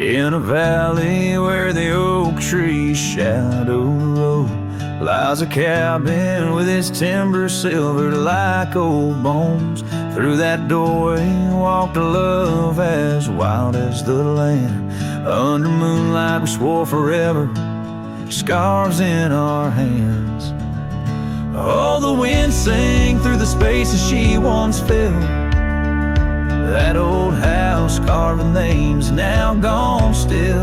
In a valley where the oak trees shadow the road lies a cabin with its timber silvered like old bones. Through that doorway walked a love as wild as the land. Under moonlight we swore forever, scarves in our hands. Oh, the wind sang through the spaces she once filled. That old house carved with names now gone still.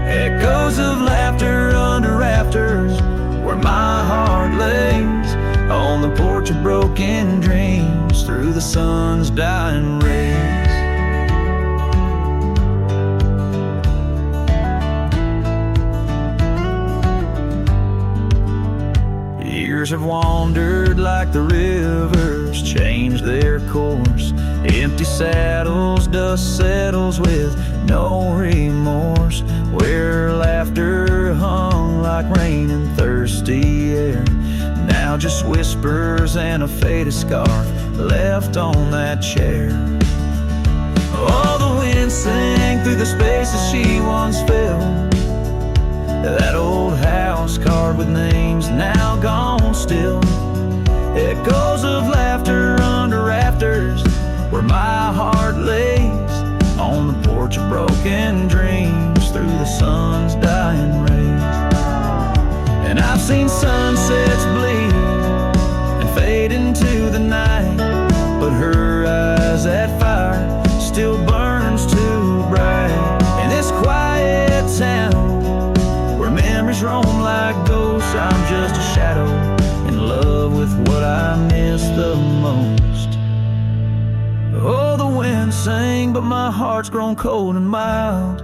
Echoes of laughter under rafters where my heart lays. On the porch of broken dreams through the sun's dying rays. Years have wandered like the rivers, changed their course. Empty saddles, dust settles with no remorse. Where laughter hung like rain in thirsty air, now just whispers and a faded scarf left on that chair. Oh, the wind sang through the spaces she once filled. That old house carved with names now gone still. Echoes of laughter under rafters where my heart lays. On the porch of broken dreams through the sun's dying rays. And I've seen sunsets bleed and fade into the night, but her eyes, that fire still burns too bright. In this quiet town where memories roam like ghosts, I'm just a shadow in love with what I miss the most. Oh, the wind sang, but my heart's grown cold and mild.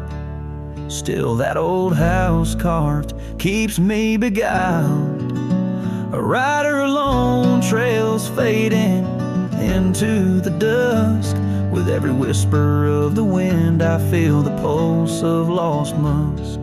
Still that old house carved keeps me beguiled. A rider alone, trails fading into the dusk. With every whisper of the wind I feel the pulse of lost musk.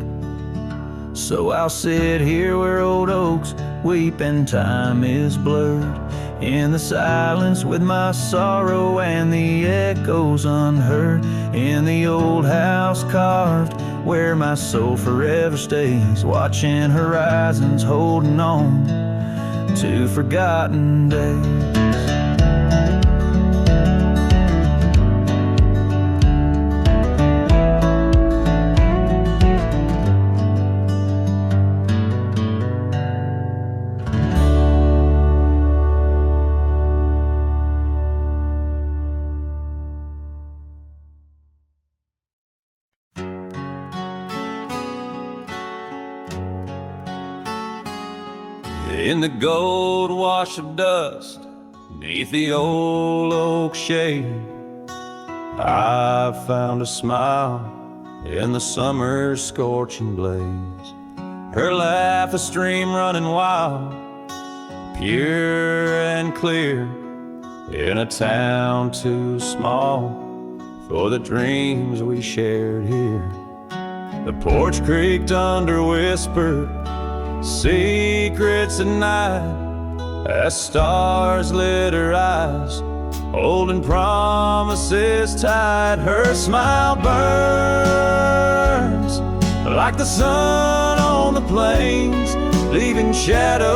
So I'll sit here where old oaks weep and time is blurred, in the silence with my sorrow and the echoes unheard. In the old house carved where my soul forever stays, watching horizons, holding on to forgotten days. In the gold wash of dust, beneath the old oak shade, I found a smile in the summer's scorching blaze. Her laugh a stream running wild, pure and clear, in a town too small for the dreams we shared here. The porch creaked under whispered secrets at night, as stars lit her eyes, holding promises tight. Her smile burns like the sun on the plains, leaving shadows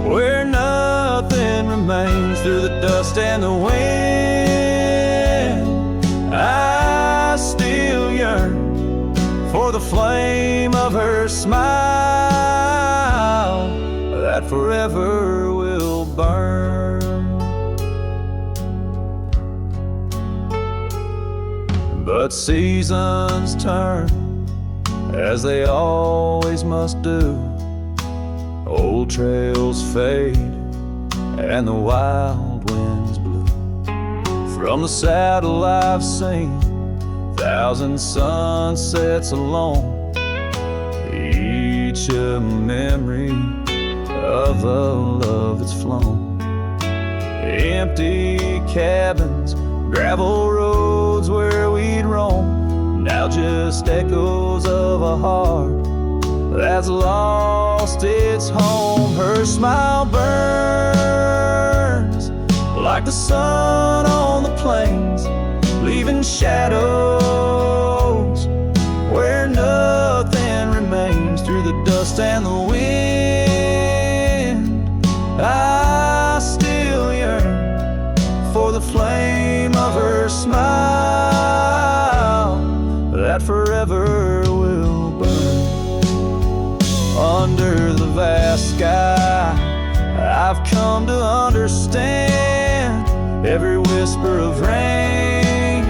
where nothing remains. Through the dust and the wind, I still yearn for the flame of her smile that forever will burn. But seasons turn, as they always must do. Old trails fade and the wild winds blow. From the saddle I've seen 1,000 sunsets alone, each a memory of the love that's flown. Empty cabins, gravel roads where we'd roam, now just echoes of a heart that's lost its home. Her smile burns like the sun on the plains, leaving leaving shadows where nothing remains through the dust and the wind. I still yearn for the flame of her smile that forever will burn. Under the vast sky, I've come to understand every whisper of rain,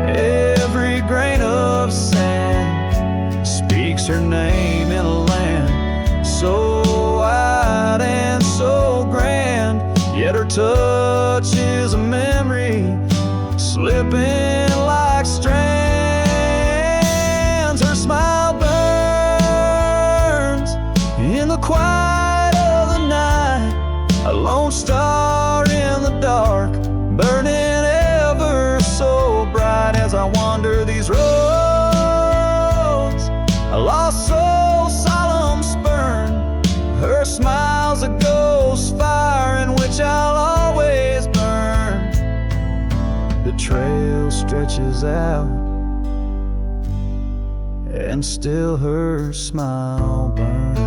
every grain of sand speaks her name in a land so wide and so grand. Yet her touch is a memory slipping like strands. Her smile burns in the quiet of the night, a lone star in the dark, burning ever so bright. As I wander these roads, a lost soul solemn spurn, her smile's a ghost fire in which I'll always burn. The trail stretches out, and still her smile burns.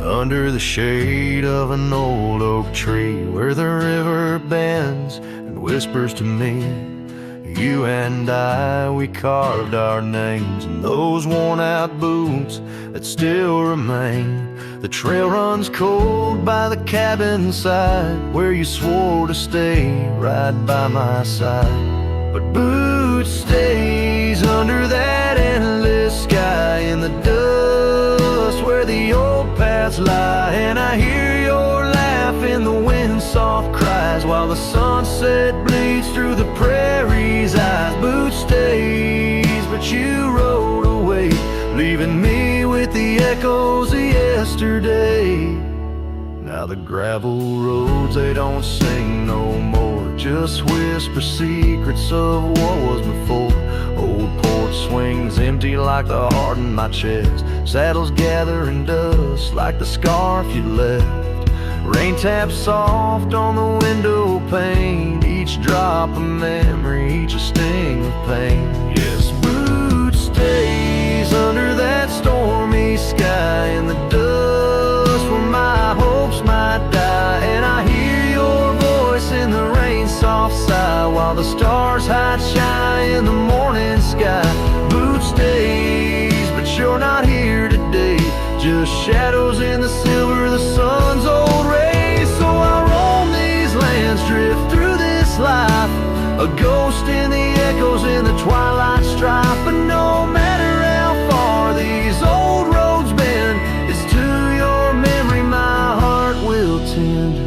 Under the shade of an old oak tree, where the river bends and whispers to me, you and I, we carved our names in those worn out boots that still remain. The trail runs cold by the cabin side, where you swore to stay right by my side. But Boots stays under that endless sky in the dust where the old paths lie. And I hear your laugh in the wind's soft cries, while the sunset bleeds through the prairie's eyes. Boots stays, but you rode away, leaving me with the echoes of yesterday. Now the gravel roads, they don't sing no more, just whisper secrets of what was before. Old porch swings empty like the heart in my chest, saddles gathering dust like the scarf you left. Rain taps soft on the window pane, each drop a memory, each a sting of pain. Yes, Boots stays under that stormy sky in the dust where my hopes might die. And I hear your voice in the rain's soft sigh, while the stars hide shy in the morning sky. Boots stays, but you're not here today, just shadows in the silver of the sun's old rays. So I roam these lands, drift through this life, a ghost in the echoes in the twilight strife. But no matter how far these old roads bend, it's to your memory my heart will tend.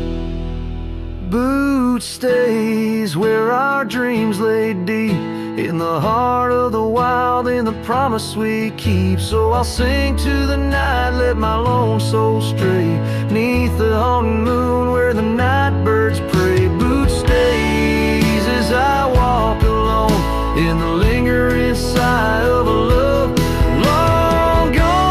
Boots stays where our dreams lay deep, in the heart of the wild, in the promise we keep. So I'll sing to the night, let my lone soul stray, neath the haunting moon where the night birds pray. Boots stays as I walk alone in the lingering sigh of a love long gone.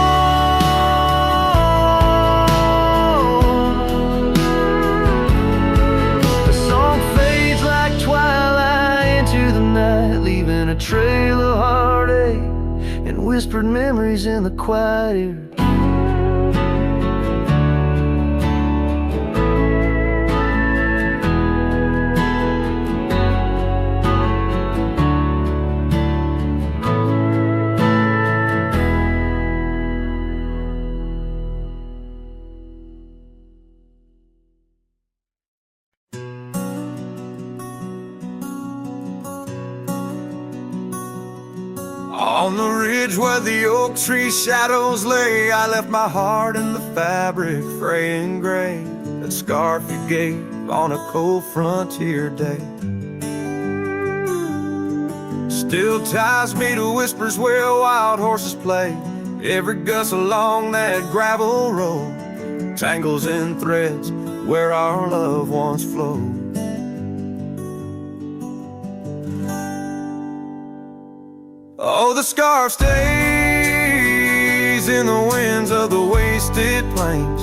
The song fades like twilight into the night, leaving a trail of heartache and whispered memories in the quiet air. On the ridge where the oak tree shadows lay, I left my heart in the fabric, fray and gray, that scarf you gave on a cold frontier day. still ties me to whispers where wild horses play. Every gust along that gravel road tangles in threads where our love once flowed. Oh, the scarf stays in the winds of the wasted plains,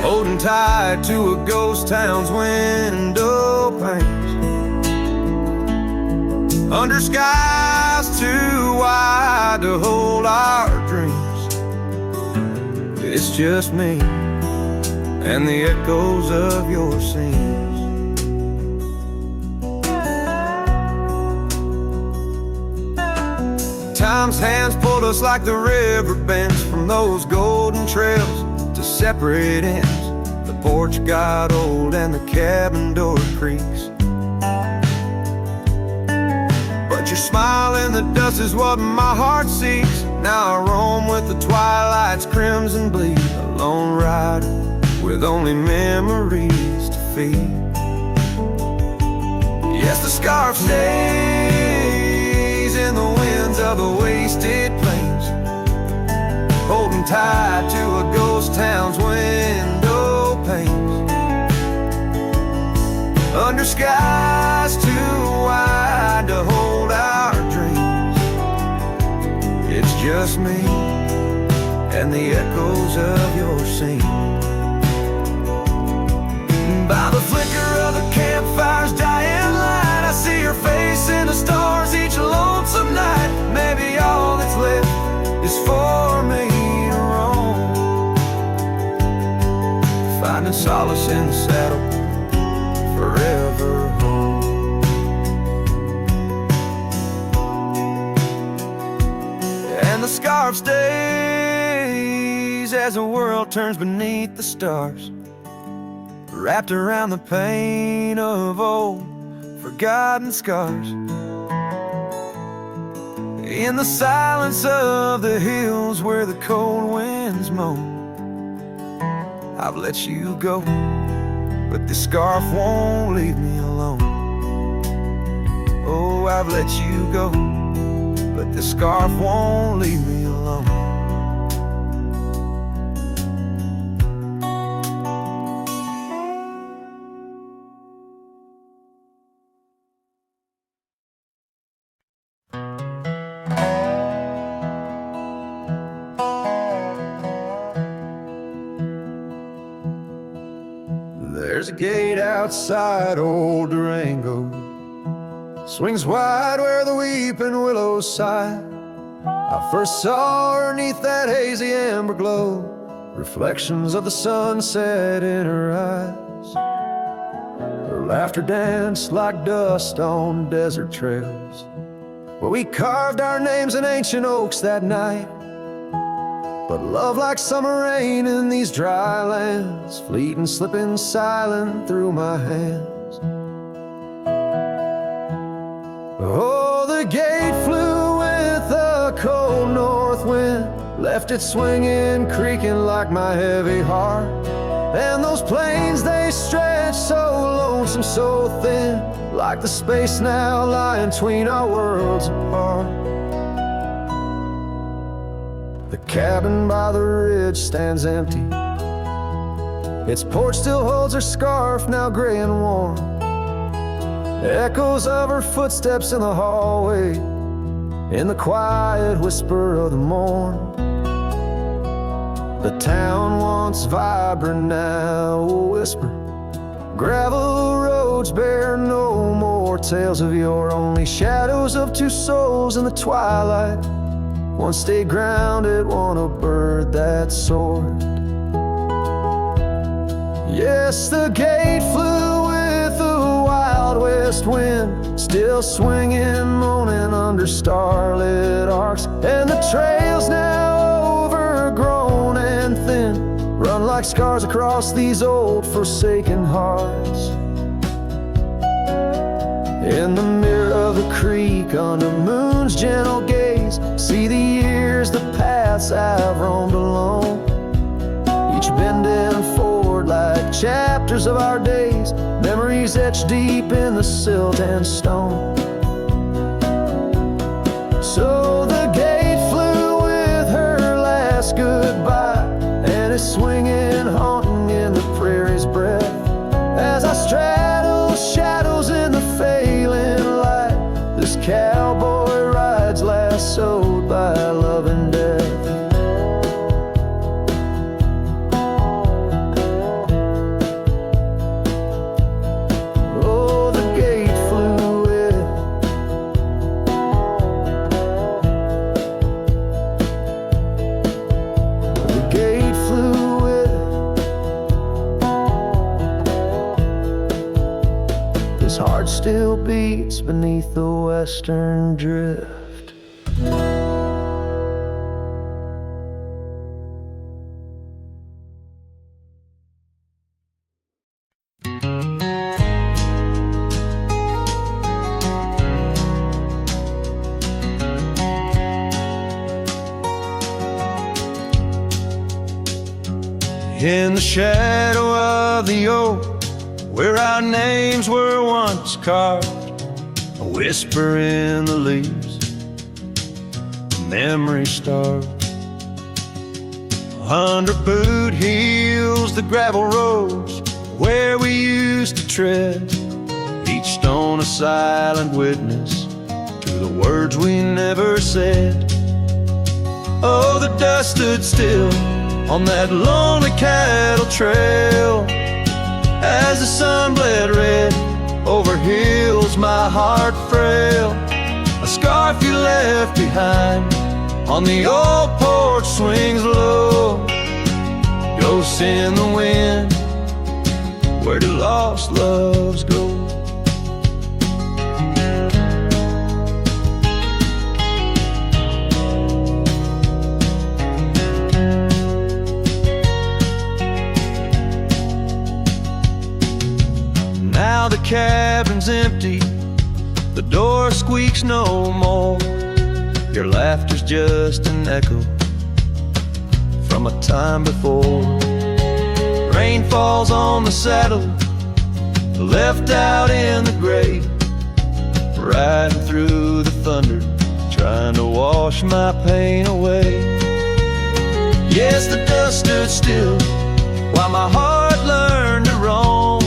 holding tight to a ghost town's window panes. Under skies too wide to hold our dreams, it's just me and the echoes of your scenes. Time's hands pulled us like the river bends from those golden trails to separate ends. The porch got old and the cabin door creaks, but your smile in the dust is what my heart seeks. Now I roam with the twilight's crimson bleed, a lone rider with only memories to feed. Yes, the scarf stays in the winds of the wasted plains, holding tight to a ghost town's window panes. Under skies too wide to hold our dreams, it's just me and the echoes of your scene. By the flicker of the campfire's dying light, I see your face in the stars each lonesome night. Maybe all that's left is for me to roam, finding solace in the saddle, forever home. And the scarf stays as the world turns beneath the stars, wrapped around the pain of old forgotten scars. In the silence of the hills where the cold winds moan, I've let you go, but this scarf won't leave me alone. Oh, I've let you go, but this scarf won't leave me alone. There's a gate outside old Durango, swings wide where the weeping willows sigh. I first saw her neath that hazy amber glow, reflections of the sunset in her eyes. Her laughter danced like dust on desert trails, where we carved our names in ancient oaks that night. But love like summer rain in these dry lands, fleeting, slipping silent through my hands. Oh, the gate flew with a cold north wind, left it swinging, creaking like my heavy heart. And those plains, they stretch so lonesome, so thin, like the space now lying between our worlds apart. The cabin by the ridge stands empty, its porch still holds her scarf, now gray and warm. Echoes of her footsteps in the hallway, in the quiet whisper of the morn. The town once vibrant, now a whisper. Gravel roads bear no more tales of yore, only shadows of two souls in the twilight. One stayed grounded, one a bird that soared. Yes, the gate flew with the wild west wind, still swinging, moaning under starlit arcs. And the trails now overgrown and thin, run like scars across these old forsaken hearts. In the mirror of the creek, under moon's gentle gaze, see the years, the paths I've roamed alone, each bending forward like chapters of our days, memories etched deep in the silt and stone. swinging, haunting in the prairie's breath. As I straddle shadows in the failing light, this cowboy rides lassoed by love and death. Oh, the gate fluid, the gate fluid. His heart still beats beneath the western drift. In the shadow of the oak, where our names were once carved, a whisper in the leaves, a memory starved. Under boot heels, the gravel roads where we used to tread, each stone a silent witness to the words we never said. Oh, the dust stood still on that lonely cattle trail as the sun bled red over hills, my heart frail. A scarf you left behind on the old porch swings low. Ghosts in the wind, where do lost loves go? Now the cabin's empty, the door squeaks no more. Your laughter's just an echo from a time before. Rain falls on the saddle, left out in the gray, riding through the thunder, trying to wash my pain away. Yes, the dust stood still while my heart learned to roam.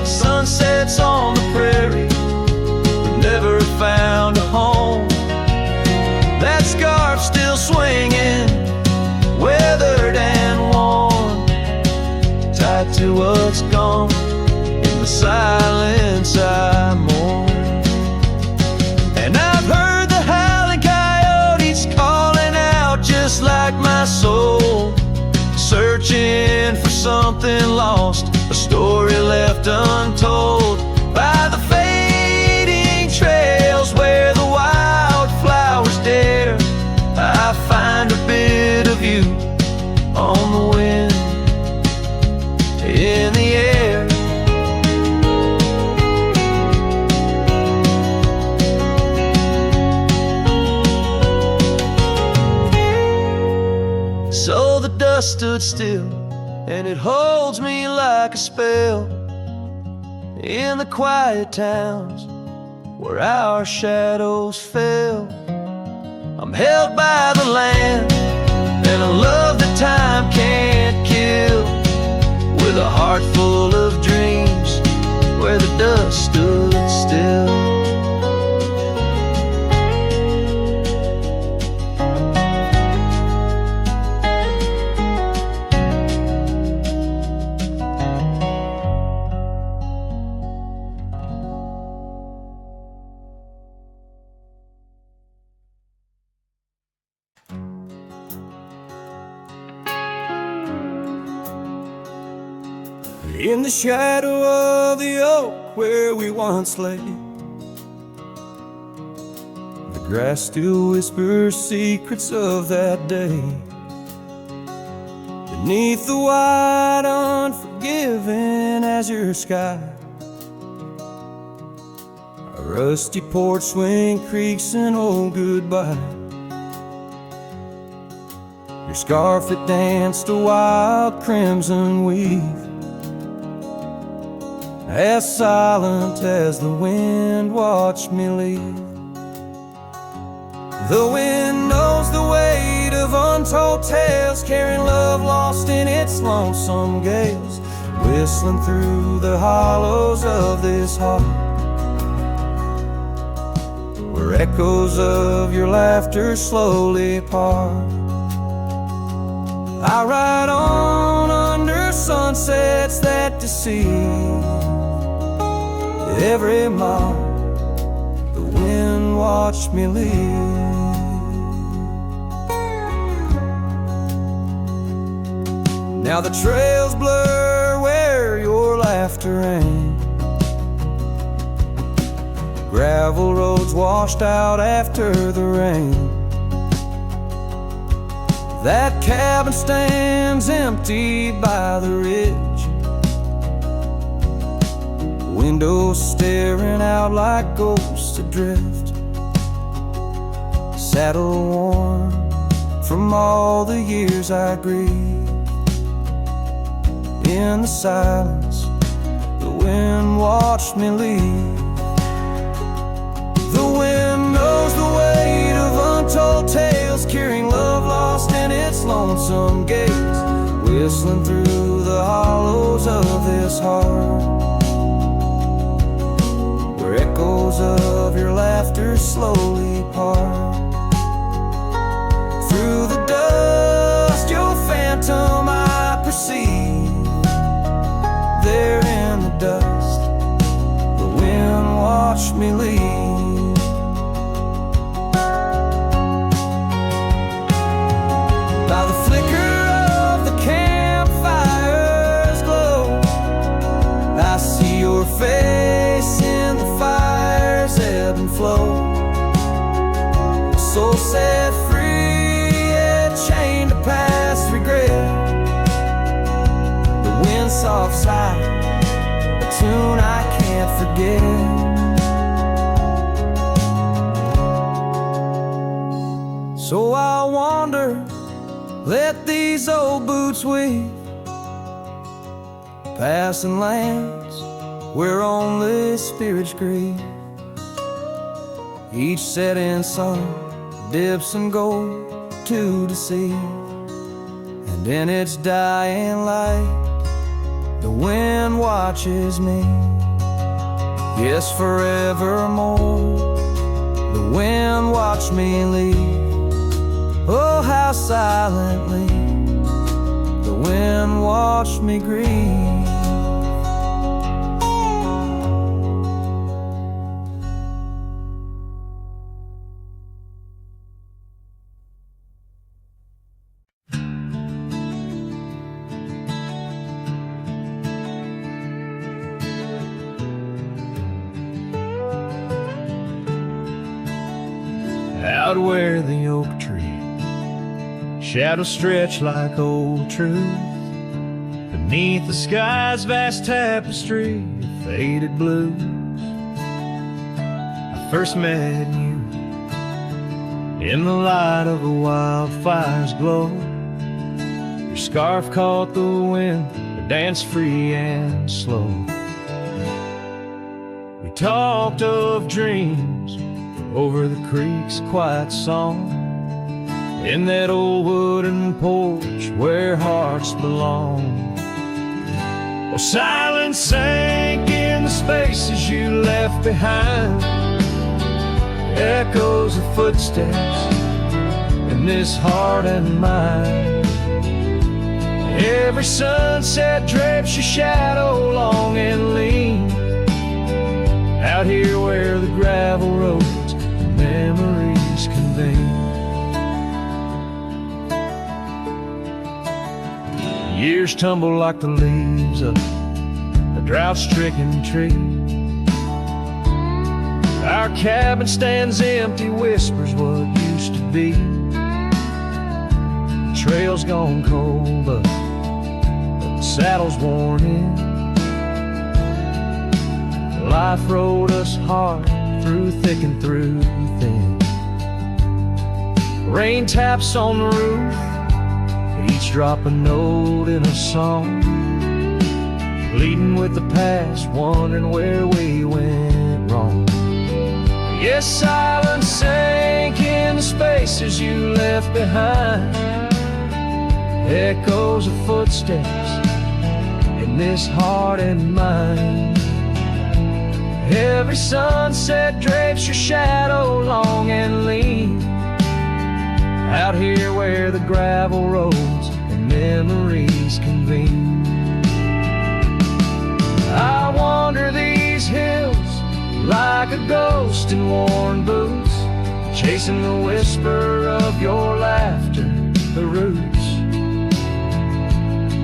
Sunsets on the prairie, but never found a home. That scarf still swinging, weathered and worn, tied to what's gone. In the silence I mourn. And I've heard the howling coyotes calling out just like my soul, searching for something lost, a story left untold by the fading trails where the wildflowers dare. I find a bit of you on the wind, in the air. So the dust stood still, and it holds me like a spell in the quiet towns where our shadows fell. I'm held by the land and a love that time can't kill, with a heart full of dreams where the dust stood still. In the shadow of the oak where we once lay, the grass still whispers secrets of that day. Beneath the wide, unforgiving azure sky, a rusty porch swing creaks an old goodbye. Your scarf that danced a wild crimson weave, as silent as the wind watched me leave. The wind knows the weight of untold tales, carrying love lost in its lonesome gales, whistling through the hollows of this heart, where echoes of your laughter slowly part. I ride on under sunsets that deceive. Every mile the wind watched me leave. Now the trails blur where your laughter rang. Gravel roads washed out after the rain. That cabin stands empty by the ridge, windows staring out like ghosts adrift, saddle worn from all the years I grieved. In the silence, the wind watched me leave. The wind knows the weight of untold tales, carrying love lost in its lonesome gaze, whistling through the hollows of this heart, where echoes of your laughter slowly part. Through the dust, your phantom I perceive. There in the dust, the wind watched me leave. By the flicker of the campfire's glow, I see your face in the fire's ebb and flow. Soul set free, yet chained to past regret. The wind soft sigh, a tune I can't forget. So I'll wander, let these old boots weave, passing lands where only spirits grieve. Each setting sun dips in gold to deceive, and in its dying light the wind watches me. Yes, forevermore the wind watched me leave. Oh, how silently the wind watched me grieve. Out where the oak tree shadows stretch like old truth, beneath the sky's vast tapestry of faded blue, I first met you in the light of a wildfire's glow. Your scarf caught the wind, but danced free and slow. We talked of dreams over the creek's quiet song, in that old wooden porch where hearts belong. Oh, silence sank in the spaces you left behind, echoes of footsteps in this heart and mind. Every sunset drapes your shadow long and lean, out here where the gravel roads and memories convene. Years tumble like the leaves of a drought-stricken tree. Our cabin stands empty, whispers what used to be. The trail's gone cold, but the saddle's worn in. Life rode us hard through thick and through thin. Rain taps on the roof, each drop a note in a song, pleading with the past, wondering where we went wrong. Yes, silence sank in the spaces you left behind. Echoes of footsteps in this heart and mind. Every sunset drapes your shadow long and lean, out here where the gravel roads and memories convene. I wander these hills like a ghost in worn boots, chasing the whisper of your laughter, the roots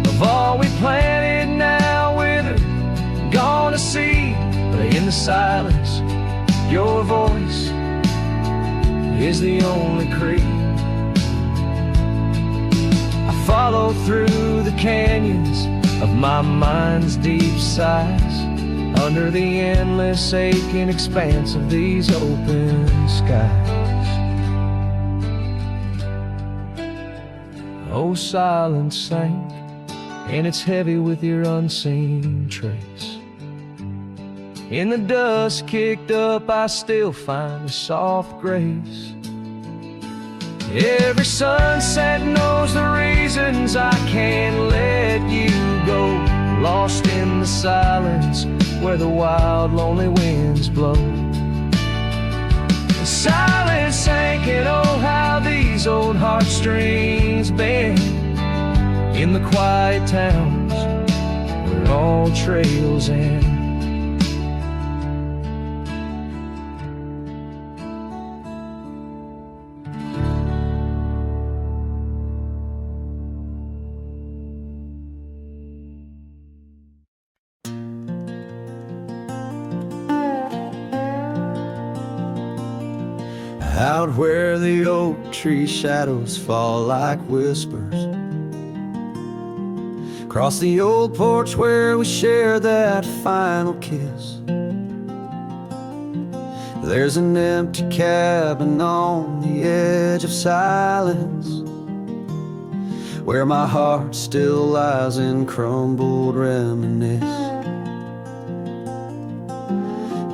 of all we planted now withered, gone to seed. But in the silence, your voice is the only creed. I follow through the canyons of my mind's deep sighs, under the endless aching expanse of these open skies. Oh, silence sank, and it's heavy with your unseen trace. In the dust kicked up, I still find a soft grace. Every sunset knows the reasons I can't let you go, lost in the silence where the wild, lonely winds blow. The silence sank, and oh, how these old heartstrings bend in the quiet towns where all trails end. Out where the oak tree shadows fall like whispers, across the old porch where we share that final kiss. There's an empty cabin on the edge of silence, where my heart still lies in crumbled reminisce.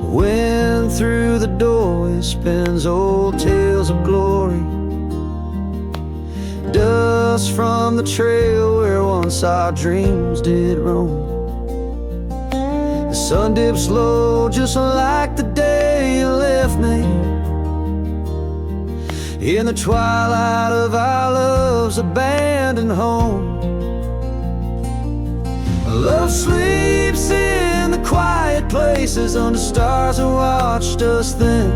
Wind through the doorway spins old tales of glory, dust from the trail where once our dreams did roam. The sun dips low just like the day you left me, in the twilight of our love's abandoned home. Love sleeps in the quiet places under stars that watched us then,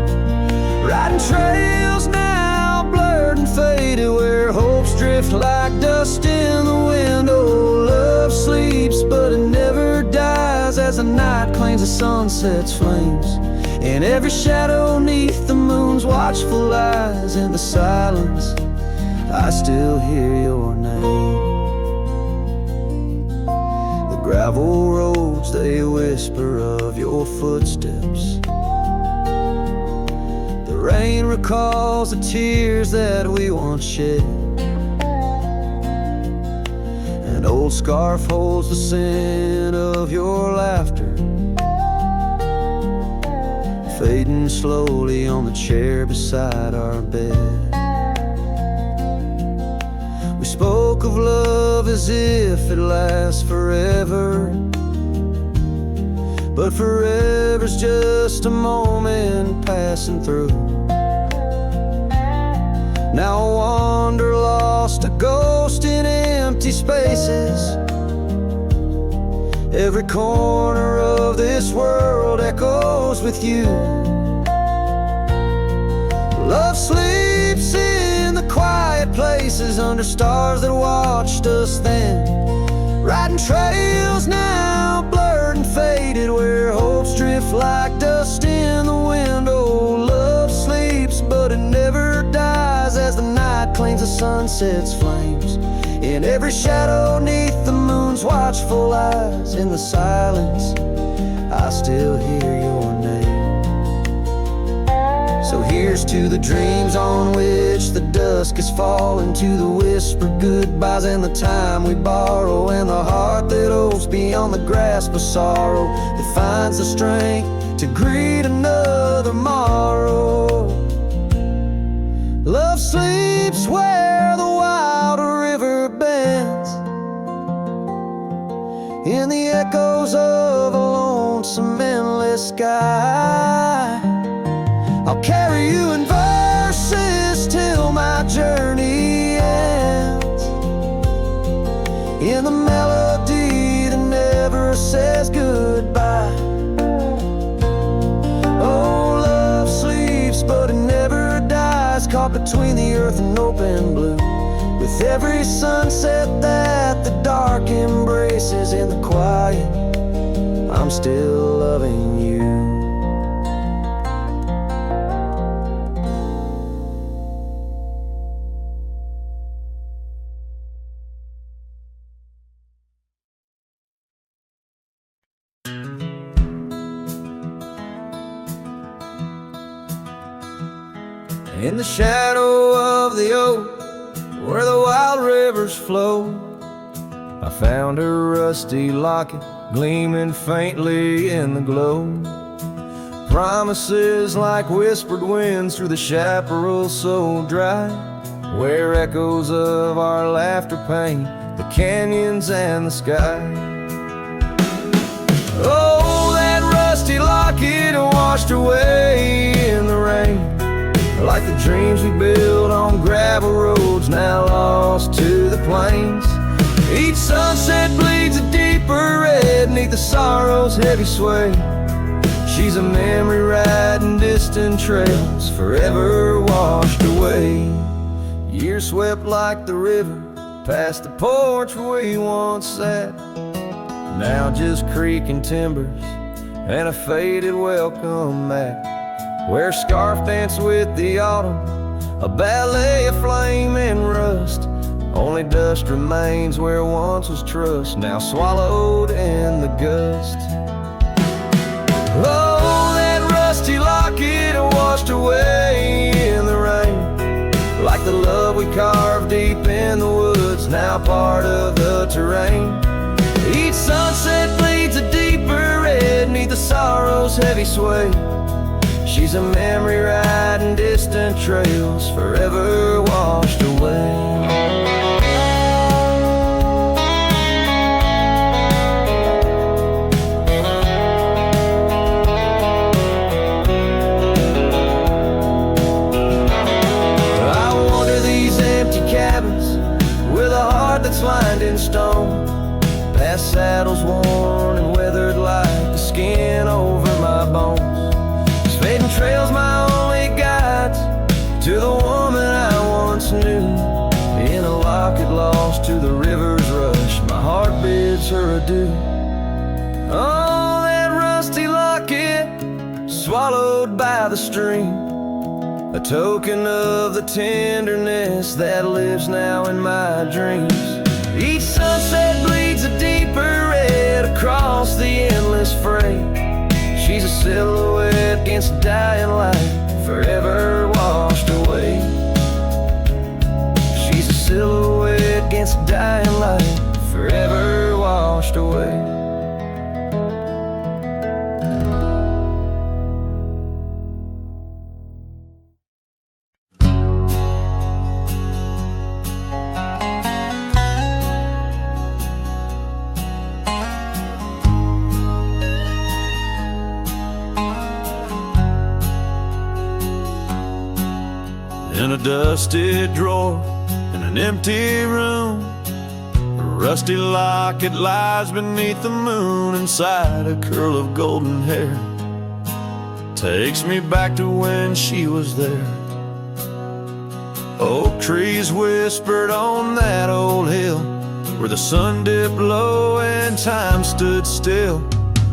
riding trails now blurred and faded where hopes drift like dust in the wind. Oh, love sleeps but it never dies as the night claims the sunset's flames, and every shadow neath the moon's watchful eyes. In the silence I still hear your name. Gravel roads, they whisper of your footsteps. The rain recalls the tears that we once shed. An old scarf holds the scent of your laughter, fading slowly on the chair beside our bed. We spoke of love as if it lasts forever, but forever's just a moment passing through. Now I wander lost, a ghost in empty spaces. Every corner of this world echoes with you. Love sleeps in the quiet places under stars that watched us then, riding trails now blurred and faded where hopes drift like dust in the wind. Oh, love sleeps but it never dies as the night claims the sunset's flames, in every shadow neath the moon's watchful eyes. In the silence I still hear your name. So here's to the dreams on which the dusk is falling, to the whispered goodbyes and the time we borrow, and the heart that hopes beyond the grasp of sorrow, that finds the strength to greet another morrow. Love sleeps where the wild river bends, in the echoes of a lonesome endless sky. I'll carry you in verses till my journey ends, in the melody that never says goodbye. Oh, love sleeps but it never dies, caught between the earth and open blue, with every sunset that the dark embraces. In the quiet, I'm still loving you. In the shadow of the oak, where the wild rivers flow, I found a rusty locket gleaming faintly in the glow. Promises like whispered winds through the chaparral so dry, where echoes of our laughter paint the canyons and the sky. Oh, that rusty locket washed away in the rain, like the dreams we built on gravel roads now lost to the plains. Each sunset bleeds a deeper red neath the sorrow's heavy sway. She's a memory riding distant trails, forever washed away. Years swept like the river past the porch where we once sat, now just creaking timbers and a faded welcome mat, where scarf danced with the autumn, a ballet of flame and rust. Only dust remains where once was trust, now swallowed in the gust. Oh, that rusty locket washed away in the rain, like the love we carved deep in the woods, now part of the terrain. Each sunset bleeds a deeper red neath the sorrow's heavy sway. She's a memory riding distant trails, forever washed away. I wander these empty cabins with a heart that's lined in stone, past saddles worn and weathered like the skin over my bones. Fading trails my only guides to the woman I once knew, in a locket lost to the river's rush, my heart bids her adieu. Oh, that rusty locket swallowed by the stream, a token of the tenderness that lives now in my dreams. Each sunset bleeds a deeper red across the endless freight. She's a silhouette against dying light, forever washed away. She's a silhouette against dying light, forever washed away. In a dusty drawer in an empty room, a rusty locket lies beneath the moon. Inside a curl of golden hair takes me back to when she was there. Oak trees whispered on that old hill, where the sun dipped low and time stood still.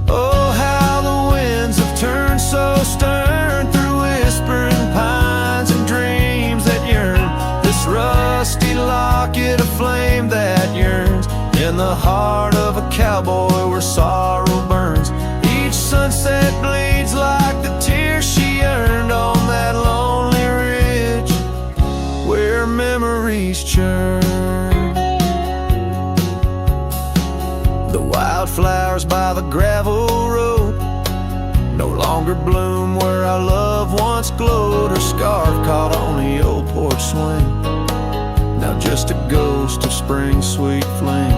Oh, how the winds have turned so stern through whispering pines and dreams that yearn. This rusty locket, a flame that yearns in the heart of a cowboy where sorrow burns. Each sunset bleeds like the tears she earned on that lonely ridge where memories churn. The wildflowers by the gravel road no longer bloom where our love once glowed. Her scarf caught on the old porch swing, now just a ghost of spring's sweet flame.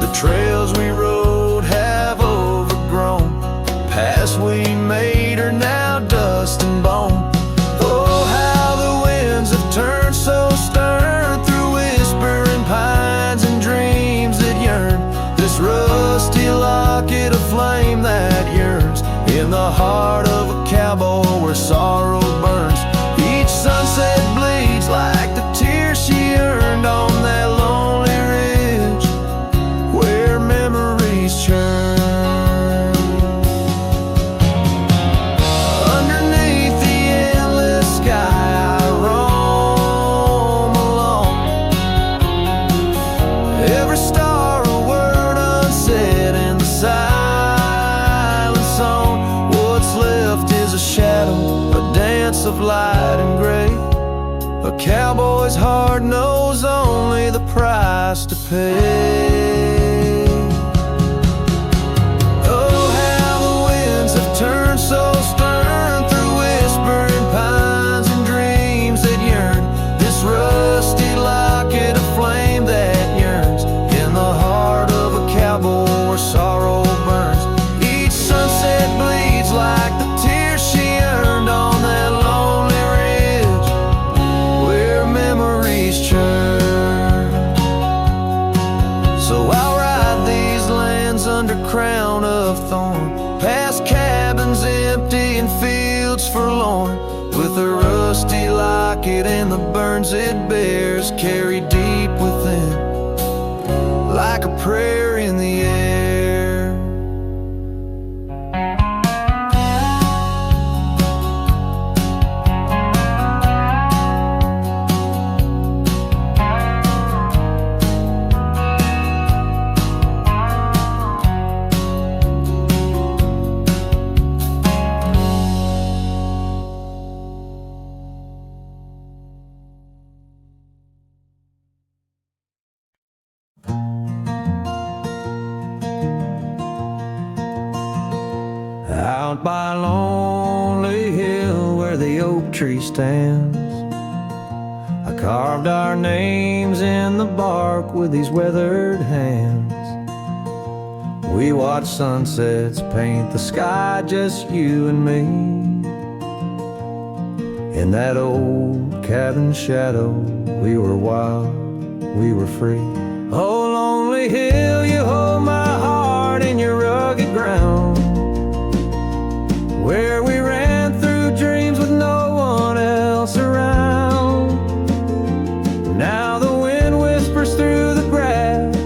The trails we rode have overgrown, paths we made are now dust and bone. Oh, how the winds have turned so stern through whispering pines and dreams that yearn. This rusty locket of flame that yearns in the heart of a cowboy where sorrow burns. Each sunset bleeds like the tears she earned on that lonely ridge where memories churn. Underneath the endless sky I roam alone, every star a word unsaid in the silent song. What's left is a shadow, a dance of light and gray. A cowboy's heart knows only the price to pay. Oh, how the winds have turned so stern through whispering pines and dreams that yearn. This rusty locket of flame that yearns in the heart of a cowboy where sorrow burns. Each sunset bleeds like the tears she earned on that lonely ridge where memories churn. So I'll ride these lands under crown of thorn, past cabins empty and fields forlorn, with a rusty locket and the burns it bears carried deep within, like a prayer in the air. Out by lonely hill where the oak tree stands, I carved our names in the bark with these weathered hands. We watch sunsets paint the sky, just you and me, in that old cabin shadow. We were wild, we were free. Oh, lonely hill, you hold my heart in your rugged ground, where we ran through dreams with no one else around. Now the wind whispers through the grass,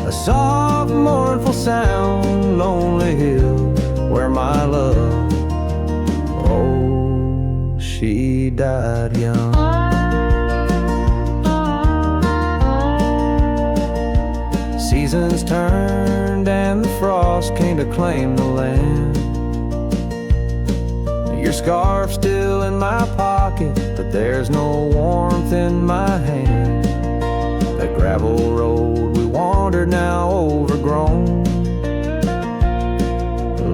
a soft, mournful sound. Lonely hill, where my love, oh, she died young. Seasons turned and the frost came to claim the land. Your scarf still in my pocket, but there's no warmth in my hand. That gravel road we wandered, now overgrown,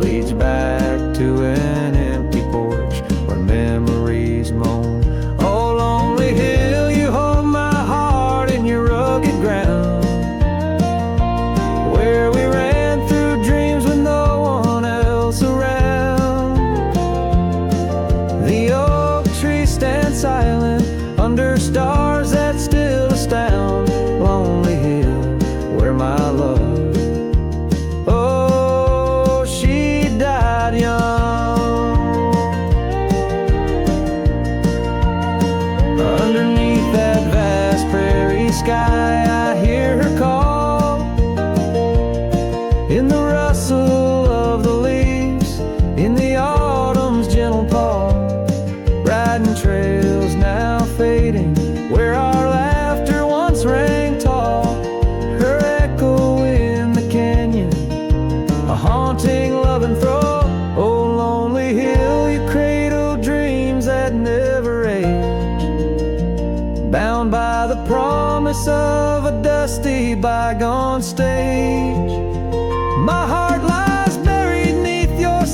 leads back to an empty porch where memories moan. Oh, lonely hill, you hold my heart in your rugged ground, where we ran through dreams with no one else around. The oak tree stands silent under stars that still astound. Lonely hill, where my love, oh, she died young. Underneath that vast prairie sky, I hear her call, in the rustle of the leaves, in the autumn's gentle paw. Riding trails now fading, where our laughter once rang tall. Her echo in the canyon, a haunting love and throe. Oh, lonely hill, you cradle dreams that never age, bound by the promise of a dusty bygone stage. My heart lies buried neath your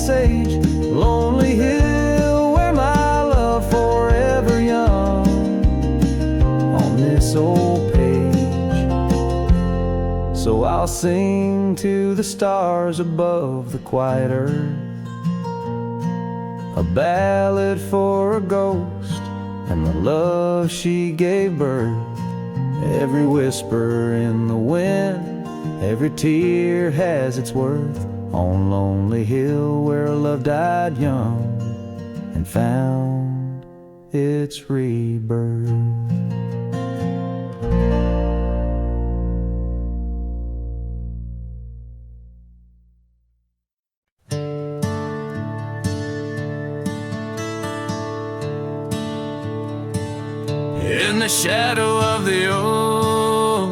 I'll sing to the stars above the quiet earth, a ballad for a ghost and the love she gave birth. Every whisper in the wind, every tear has its worth. On Lonely Hill where love died young and found its rebirth. In the shadow of the oak,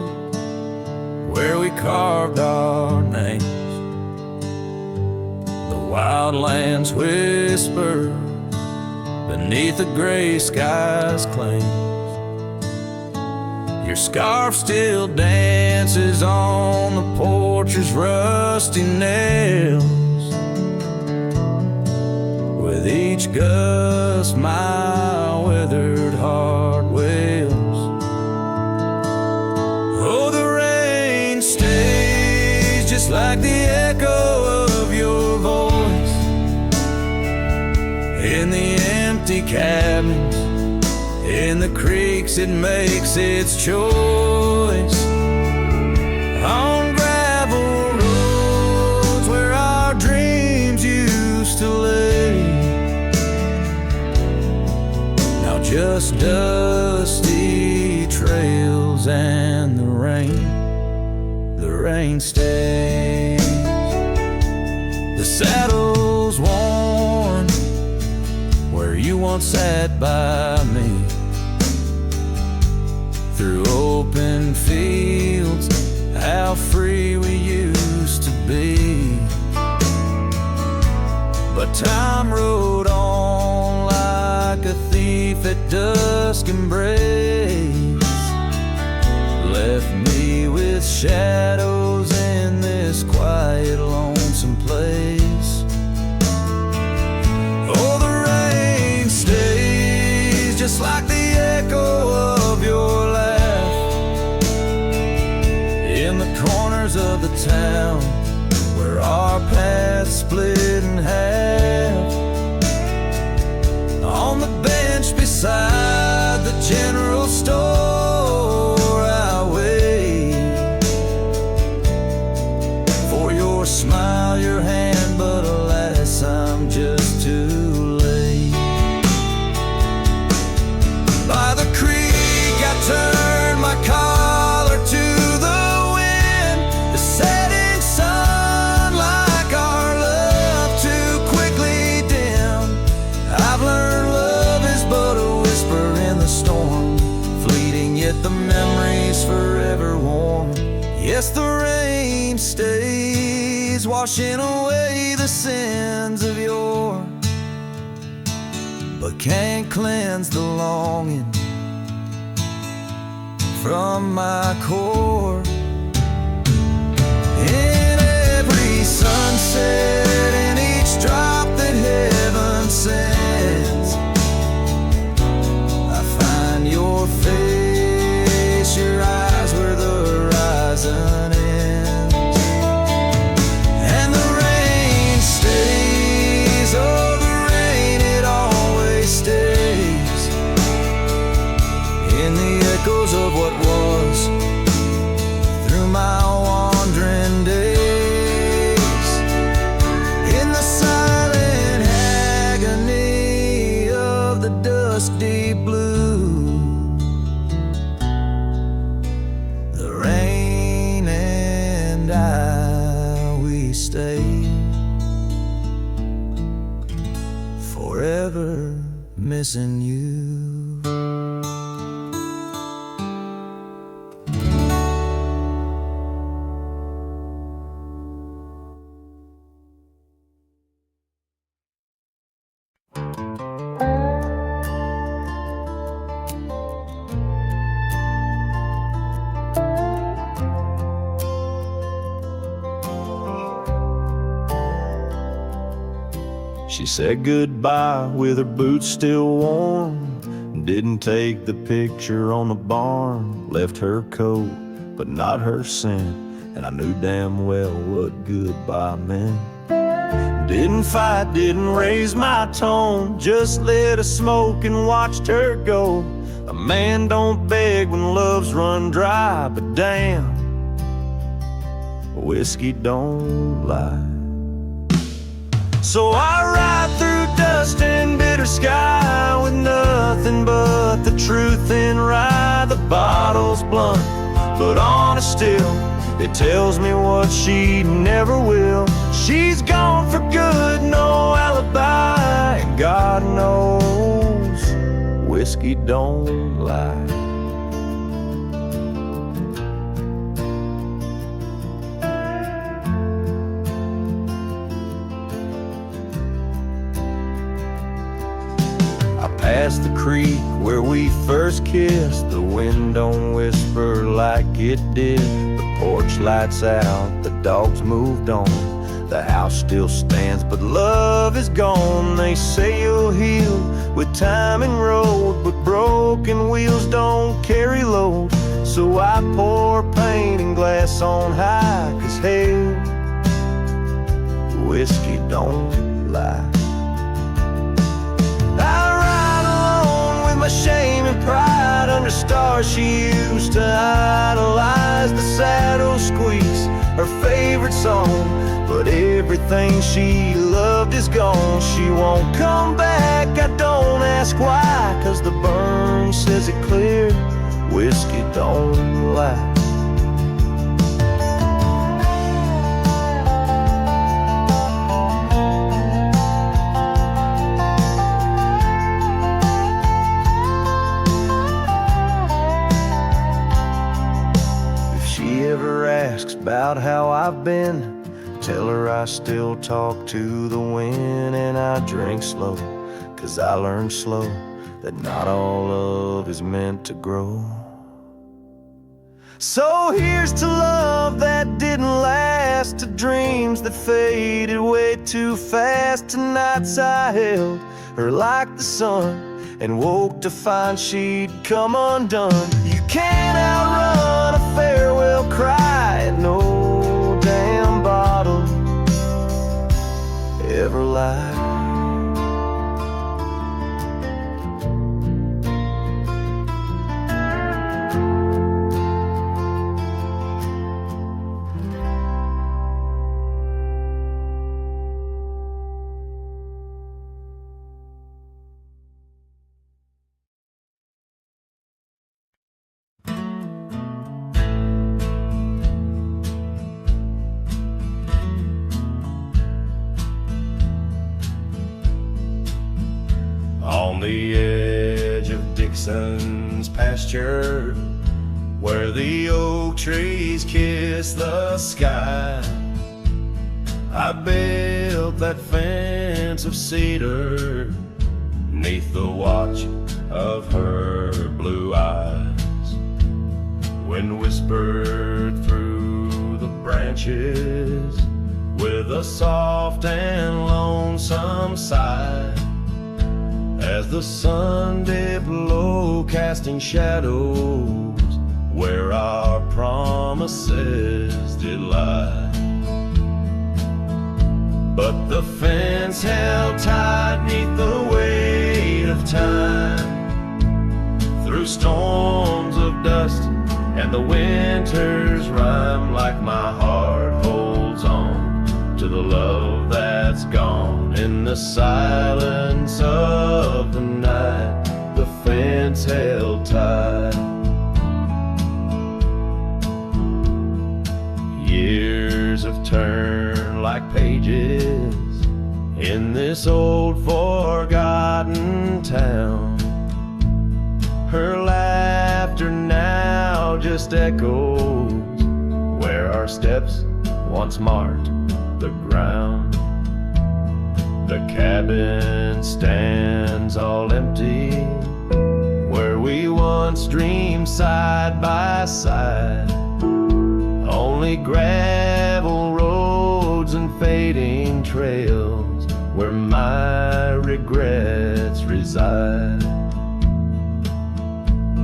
where we carved our names, the wildlands whisper beneath the gray sky's claims. Your scarf still dances on the porch's rusty nails. With each gust my withered heart wails. Oh, the rain stays just like the echo of your voice in the empty cabins, in the creeks it makes its choice. On gravel roads where our dreams used to lay, now just dusty trails and the rain stays. The saddle's worn where you once sat by me, through open fields, how free we used to be. But time rode on like a thief at dusk embrace, left me with shadows in this quiet, lonesome place. Oh, the rain stays just like the echo of your laugh in the corners of the town where our paths split in half. On the bench beside the general store I wait for your smile, your hand, but alas, I'm just too late. By the creek I turned my collar to the wind, the setting sun like our love too quickly dim. I've learned love is but a whisper in the storm, fleeting yet the memory's forever warm. Yes, the rain stays, washing away the sins of yore, but can't cleanse the longing from my core. In every sunset, in each drop that heaven sends, I find your face, your eyes where the horizon ends. And the rain stays, oh the rain, it always stays, in the echoes of what was, through my wandering days, in the silent agony of the dusty blue. The rain and I, we stay forever missing you. She said goodbye with her boots still warm, didn't take the picture on the barn, left her coat but not her scent, and I knew damn well what goodbye meant. Didn't fight, didn't raise my tone, just lit a smoke and watched her go. A man don't beg when love's run dry, but damn, whiskey don't lie. So I ride through dust and bitter sky with nothing but the truth in rye. The bottle's blunt, but honest still. It tells me what she never will. She's gone for good, no alibi, and God knows whiskey don't lie. Past the creek where we first kissed, the wind don't whisper like it did. The porch lights out, the dogs moved on, the house still stands, but love is gone. They say you'll heal with time and road, but broken wheels don't carry load. So I pour paint and glass on high, 'cause hell, whiskey don't lie. My shame and pride under stars she used to idolize. The saddle squeaks, her favorite song, but everything she loved is gone. She won't come back, I don't ask why, 'cause the burn says it clear, whiskey don't lie. About how I've been, tell her I still talk to the wind, and I drink slow, 'cause I learned slow that not all love is meant to grow. So here's to love that didn't last, to dreams that faded way too fast, to nights I held her like the sun and woke to find she'd come undone. You can't outrun a farewell cry, and no damn bottle ever lied. On the edge of Dixon's pasture, where the oak trees kiss the sky, I built that fence of cedar 'neath the watch of her blue eyes. Wind whispered through the branches with a soft and lonesome sigh, as the sun dipped low, casting shadows where our promises did lie. But the fence held tight 'neath the weight of time, through storms of dust and the winter's rhyme. Like my heart holds on to the love that's gone in the silence of the night, the fence held tight. Years have turned like pages in this old forgotten town. Her laughter now just echoes where our steps once marked the ground. The cabin stands all empty where we once dreamed side by side. Only gravel roads and fading trails where my regrets reside.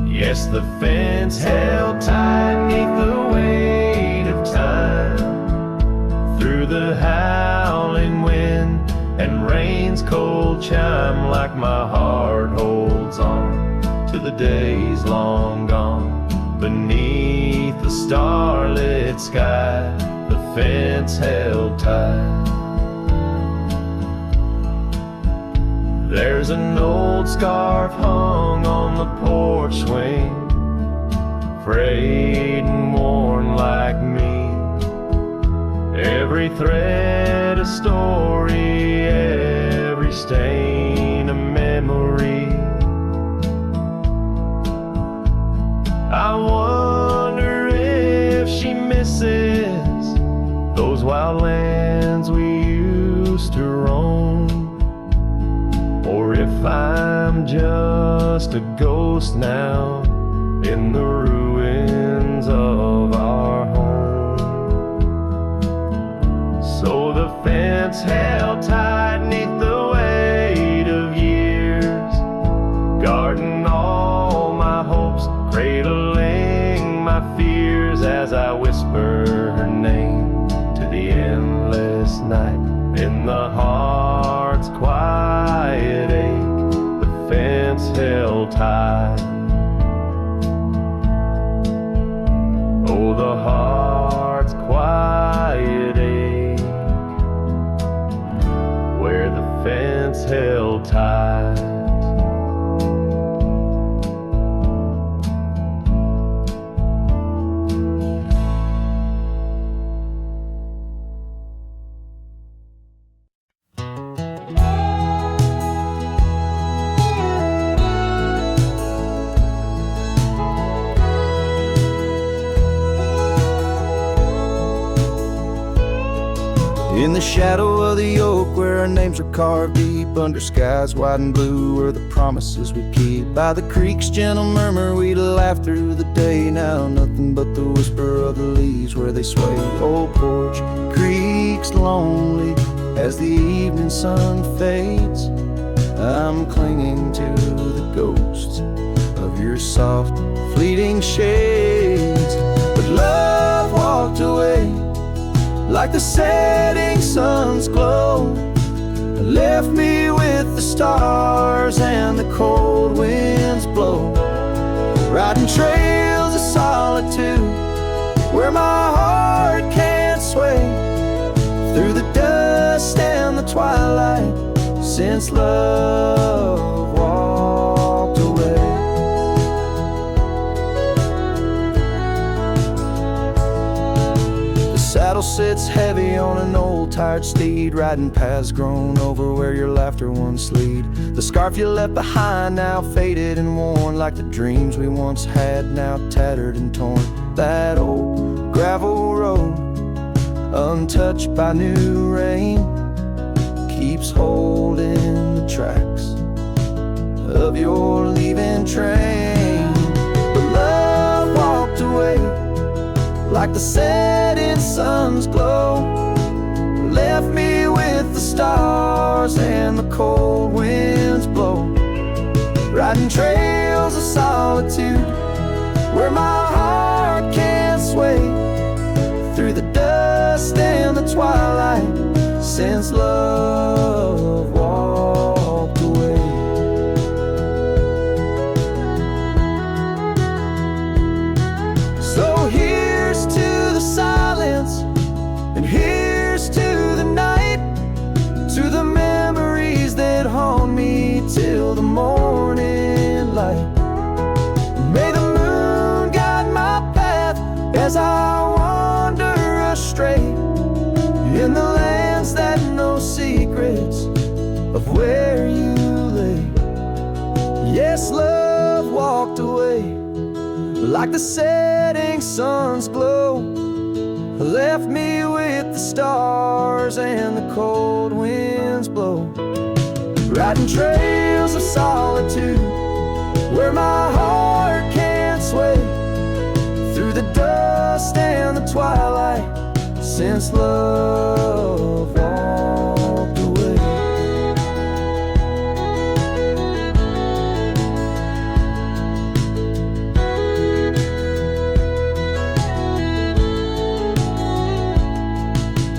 Yes, the fence held tight 'neath the weight of time, the howling wind and rain's cold chime, like my heart holds on to the days long gone. Beneath the starlit sky, the fence held tight. There's an old scarf hung on the porch swing, frayed and worn like me. Every thread a story, every stain a memory. I wonder if she misses those wild lands we used to roam, or if I'm just a ghost now in the ruins of our home. So the fence held tight 'neath the weight of years, guarding all my hopes, cradling my fears as I whisper her name to the endless night. In the heart's quiet ache, the fence held tight. Oh, the heart's quiet ache, where the fence held tight. In the shadow of the oak, where our names are carved deep, under skies wide and blue, were the promises we keep. By the creek's gentle murmur, we'd laugh through the day. Now nothing but the whisper of the leaves where they sway. Old porch creek's lonely as the evening sun fades. I'm clinging to the ghosts of your soft, fleeting shades. But love walked away like the setting sun's glow, left me with the stars and the cold winds blow. Riding trails of solitude where my heart can't sway, through the dust and the twilight, since love walked away. Saddle sits heavy on an old tired steed, riding paths grown over where your laughter once lead. The scarf you left behind, now faded and worn, like the dreams we once had, now tattered and torn. That old gravel road, untouched by new rain, keeps holding the tracks of your leaving train. But love walked away like the setting sun's glow, left me with the stars and the cold winds blow. Riding trails of solitude where my heart can't sway, through the dust and the twilight, since love walked away. So here's to the silence, and here's to the night, to the memories that haunt me till the morning light. May the moon guide my path as I wander astray, in the lands that know secrets of where you lay. Yes, love walked away like the setting sun's glow, left me with the stars and the cold winds blow. Riding trails of solitude where my heart can't sway, through the dust and the twilight, since love walked away.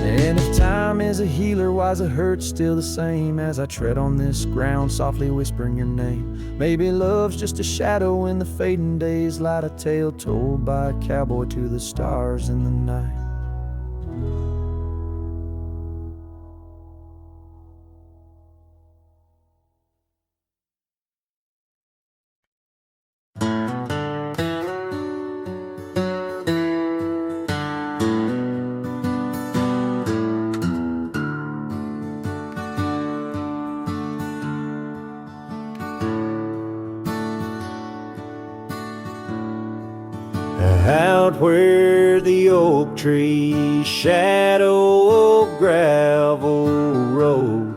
And if time Time is a healer, why's the hurt still the same? As I tread on this ground, softly whispering your name. Maybe love's just a shadow in the fading days, light a tale told by a cowboy to the stars in the night. Out where the oak trees shadow a gravel road,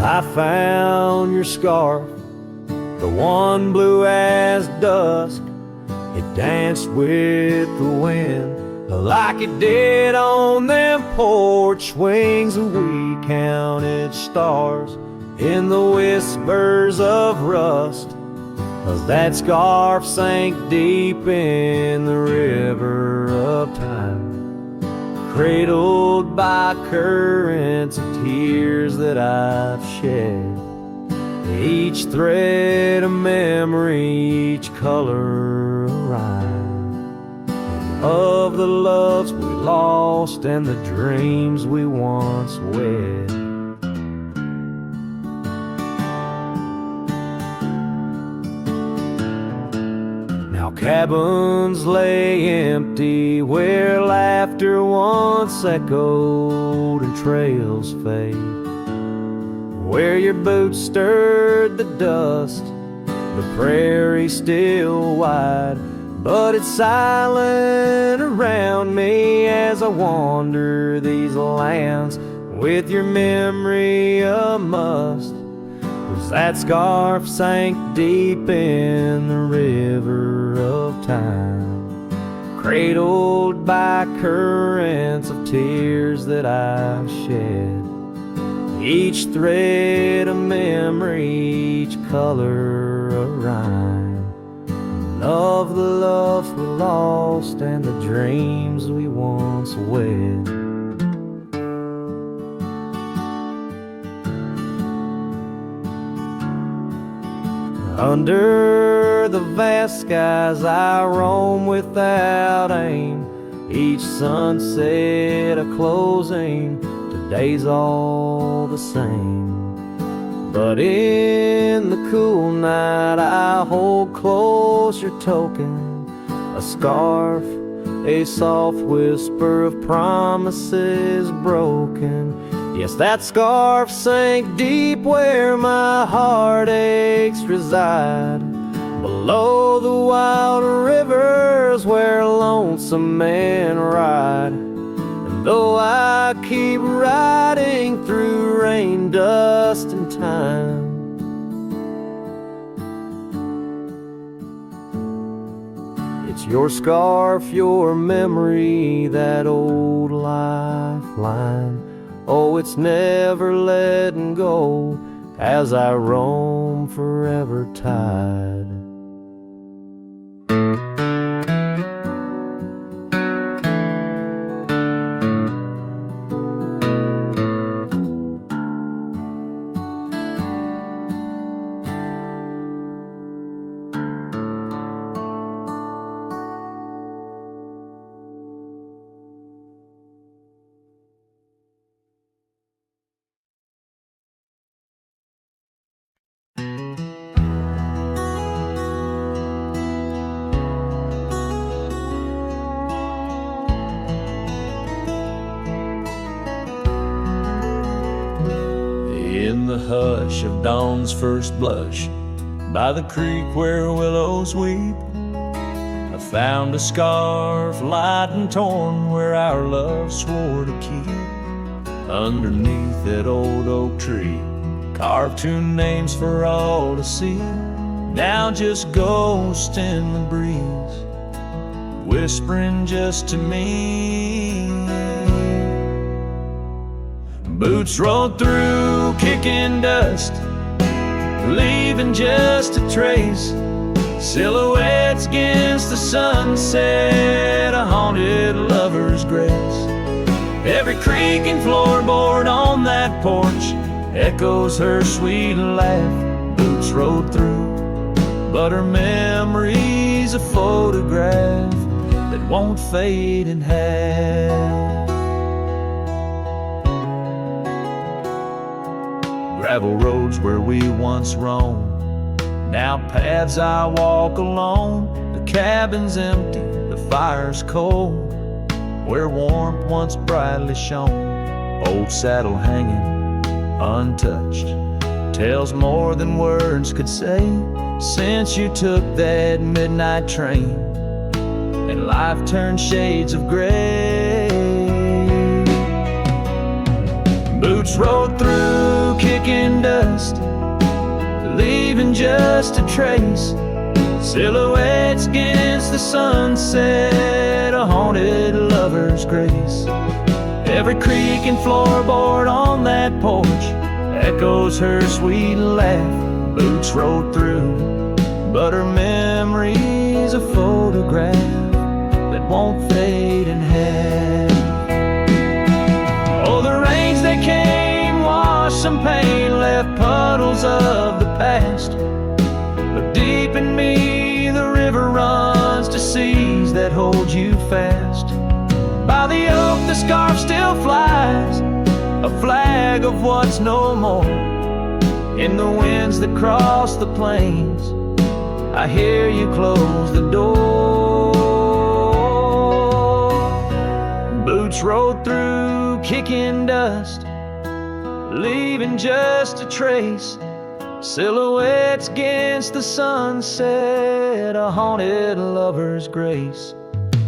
I found your scarf, the one blue as dusk. It danced with the wind like it did on them porch swings, and we counted stars in the whispers of rust, 'cause that scarf sank deep in the river of time, cradled by currents of tears that I've shed. Each thread a memory, each color a rhyme, of the loves we lost and the dreams we once wed. Cabins lay empty where laughter once echoed and trails fade, where your boots stirred the dust, the prairie still wide, but it's silent around me as I wander these lands with your memory a must. 'Cause that scarf sank deep in the river of time, cradled by currents of tears that I've shed. Each thread a memory, each color a rhyme, of the love we lost and the dreams we once wed. Under the vast skies I roam without aim, each sunset a closing, today's all the same. But in the cool night I hold close your token, a scarf, a soft whisper of promises broken. Yes, that scarf sank deep where my heartaches reside, below the wild rivers where lonesome men ride. And though I keep riding through rain, dust, and time, it's your scarf, your memory, that old lifeline. Oh, it's never letting go as I roam forever tied. In the hush of dawn's first blush, by the creek where willows weep, I found a scarf light and torn where our love swore to keep. Underneath that old oak tree, carved two names for all to see, now just ghost in the breeze, whispering just to me. Boots rolled through, kicking dust, leaving just a trace. Silhouettes against the sunset, a haunted lover's grace. Every creaking floorboard on that porch echoes her sweet laugh. Boots rode through, but her memory's a photograph that won't fade in half. Gravel roads where we once roamed, now paths I walk alone. The cabin's empty, the fire's cold, where warmth once brightly shone. Old saddle hanging untouched tells more than words could say. Since you took that midnight train and life turned shades of gray. Boots rode through kicking dust, leaving just a trace. Silhouettes against the sunset, a haunted lover's grace. Every creaking floorboard on that porch echoes her sweet laugh. Boots rode through, but her memory's a photograph that won't fade in half. Oh, the rains that came washed some pain, left puddles of the past. But deep in me the river runs to seas that hold you fast. By the oak the scarf still flies, a flag of what's no more. In the winds that cross the plains, I hear you close the door. Boots rode through kicking dust, leaving just a trace. Silhouettes against the sunset, a haunted lover's grace.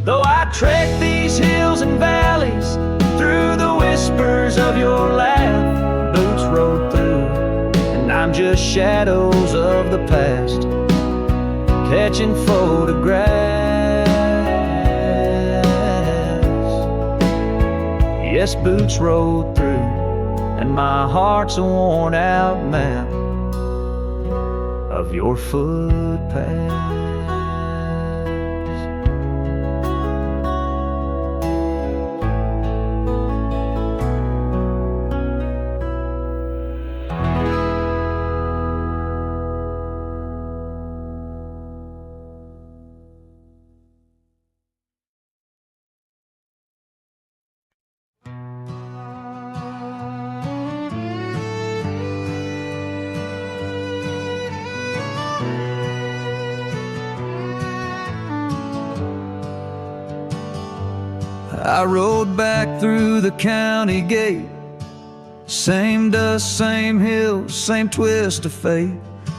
Though I trek these hills and valleys, through the whispers of your laugh, boots rode through, and I'm just shadows of the past, catching photographs. Yes, boots rode through, and my heart's a worn out map of your footpath. I rode back through the county gate. Same dust, same hills, same twist of fate.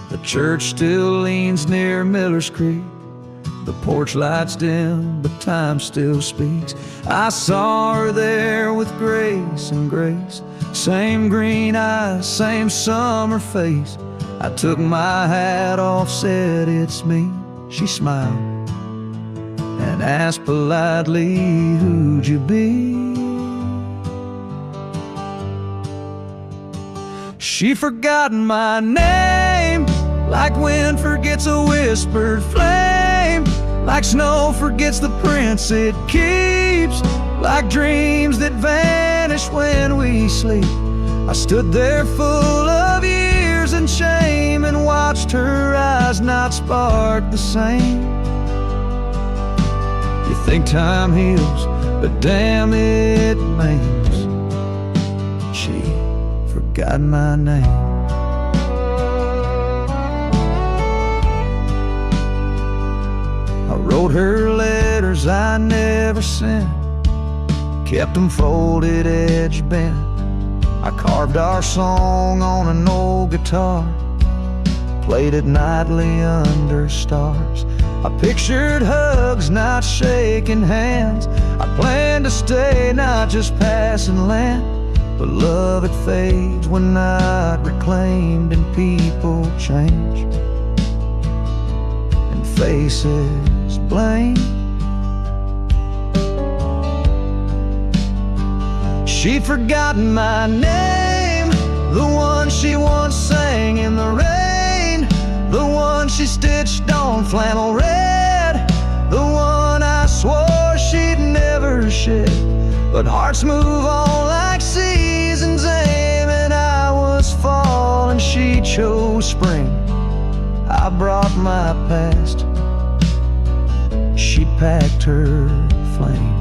The church still leans near Miller's Creek. The porch lights dim, but time still speaks. I saw her there with grace and grace. Same green eyes, same summer face. I took my hat off, said it's me. She smiled and asked politely, who'd you be? She forgotten my name, like wind forgets a whispered flame, like snow forgets the prints it keeps, like dreams that vanish when we sleep. I stood there full of years and shame and watched her eyes not spark the same. You think time heals, but damn it maims. She forgot my name. I wrote her letters I never sent, kept them folded, edge bent. I carved our song on an old guitar, played it nightly under stars. I pictured hugs, not shaking hands. I planned to stay, not just passing land. But love, it fades when not reclaimed, and people change and faces blame. She'd forgotten my name, the one she once sang in the rain, the one one she stitched on flannel red, the one I swore she'd never shed. But hearts move on like seasons aim, and I was fall and she chose spring. I brought my past, she packed her flame.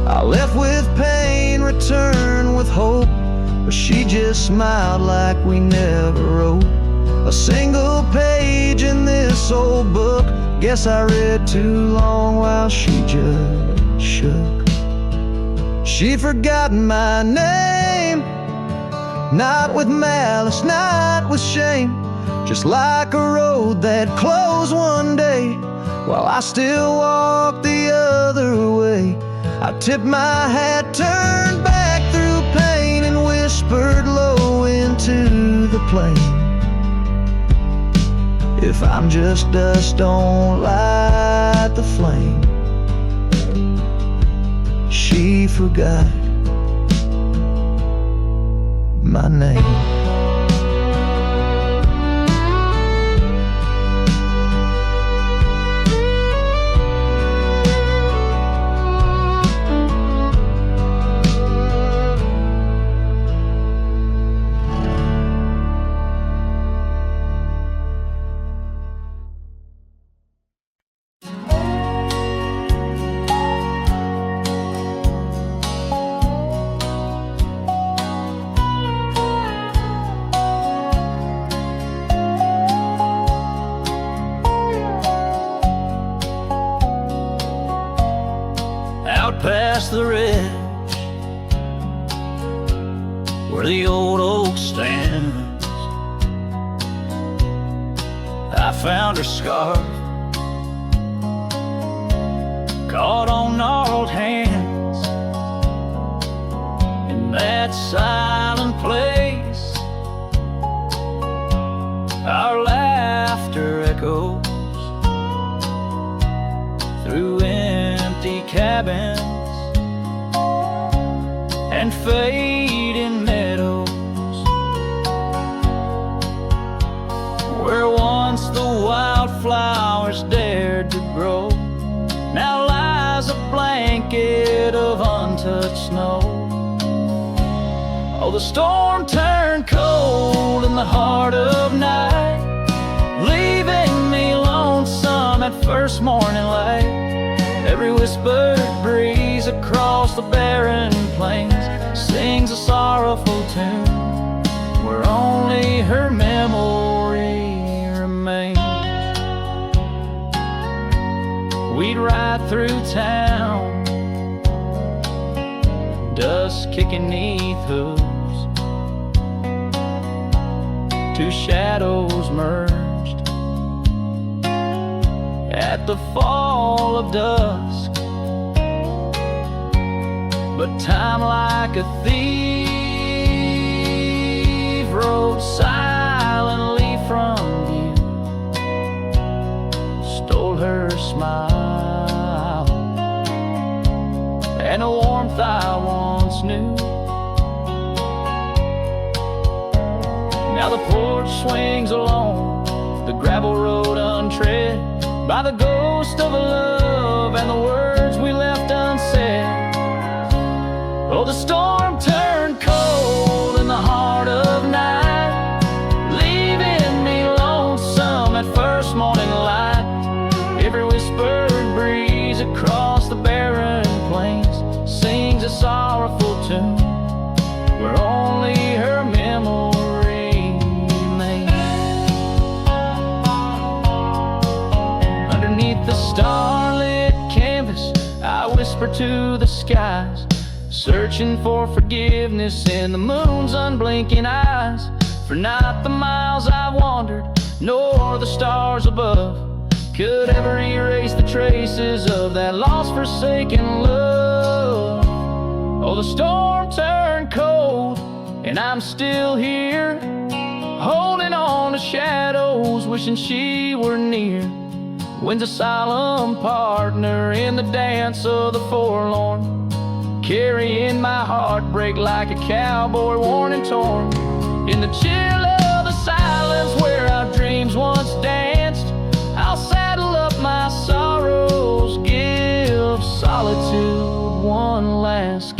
I left with pain, returned with hope, but she just smiled like we never wrote a single page in this old book. Guess I read too long while she just shook. She'd forgotten my name, not with malice, not with shame, just like a road that closed one day while I still walk the other way. I tipped my hat, turned back through pain, and whispered low into the plain. If I'm just dust, don't light the flame. She forgot my name. Past the ridge where the old oak stands, I found her scarf caught on gnarled hands. In that silent place, our laughter echoes through empty cabins and fading meadows, where once the wildflowers dared to grow, now lies a blanket of untouched snow. Oh, the storm turned cold in the heart of night, leaving me lonesome at first morning light. Every whispered breeze across the barren plains sings a sorrowful tune, where only her memory remains. We'd ride through town, dust kicking 'neath hooves, two shadows merged at the fall of dusk. But time, like a thief, rode silently from view, stole her smile and a warmth I once knew. Now the porch swings alone, the gravel road untread by the ghost of a love and the words we left unsaid. Oh, the storm turned cold in the heart of night, leaving me lonesome at first morning light. Every whispered breeze across the barren plains sings a sorrowful tune, where only her memory remains. Underneath the starlit canvas, I whisper to the skies, searching for forgiveness in the moon's unblinking eyes. For not the miles I've wandered, nor the stars above, could ever erase the traces of that lost, forsaken love. Oh, the storm turned cold, and I'm still here, holding on to shadows, wishing she were near. Wind's a solemn partner in the dance of the forlorn, carrying my heartbreak like a cowboy worn and torn in the chill of the silence. islands where our dreams once danced. I'll saddle up my sorrows, give solitude one last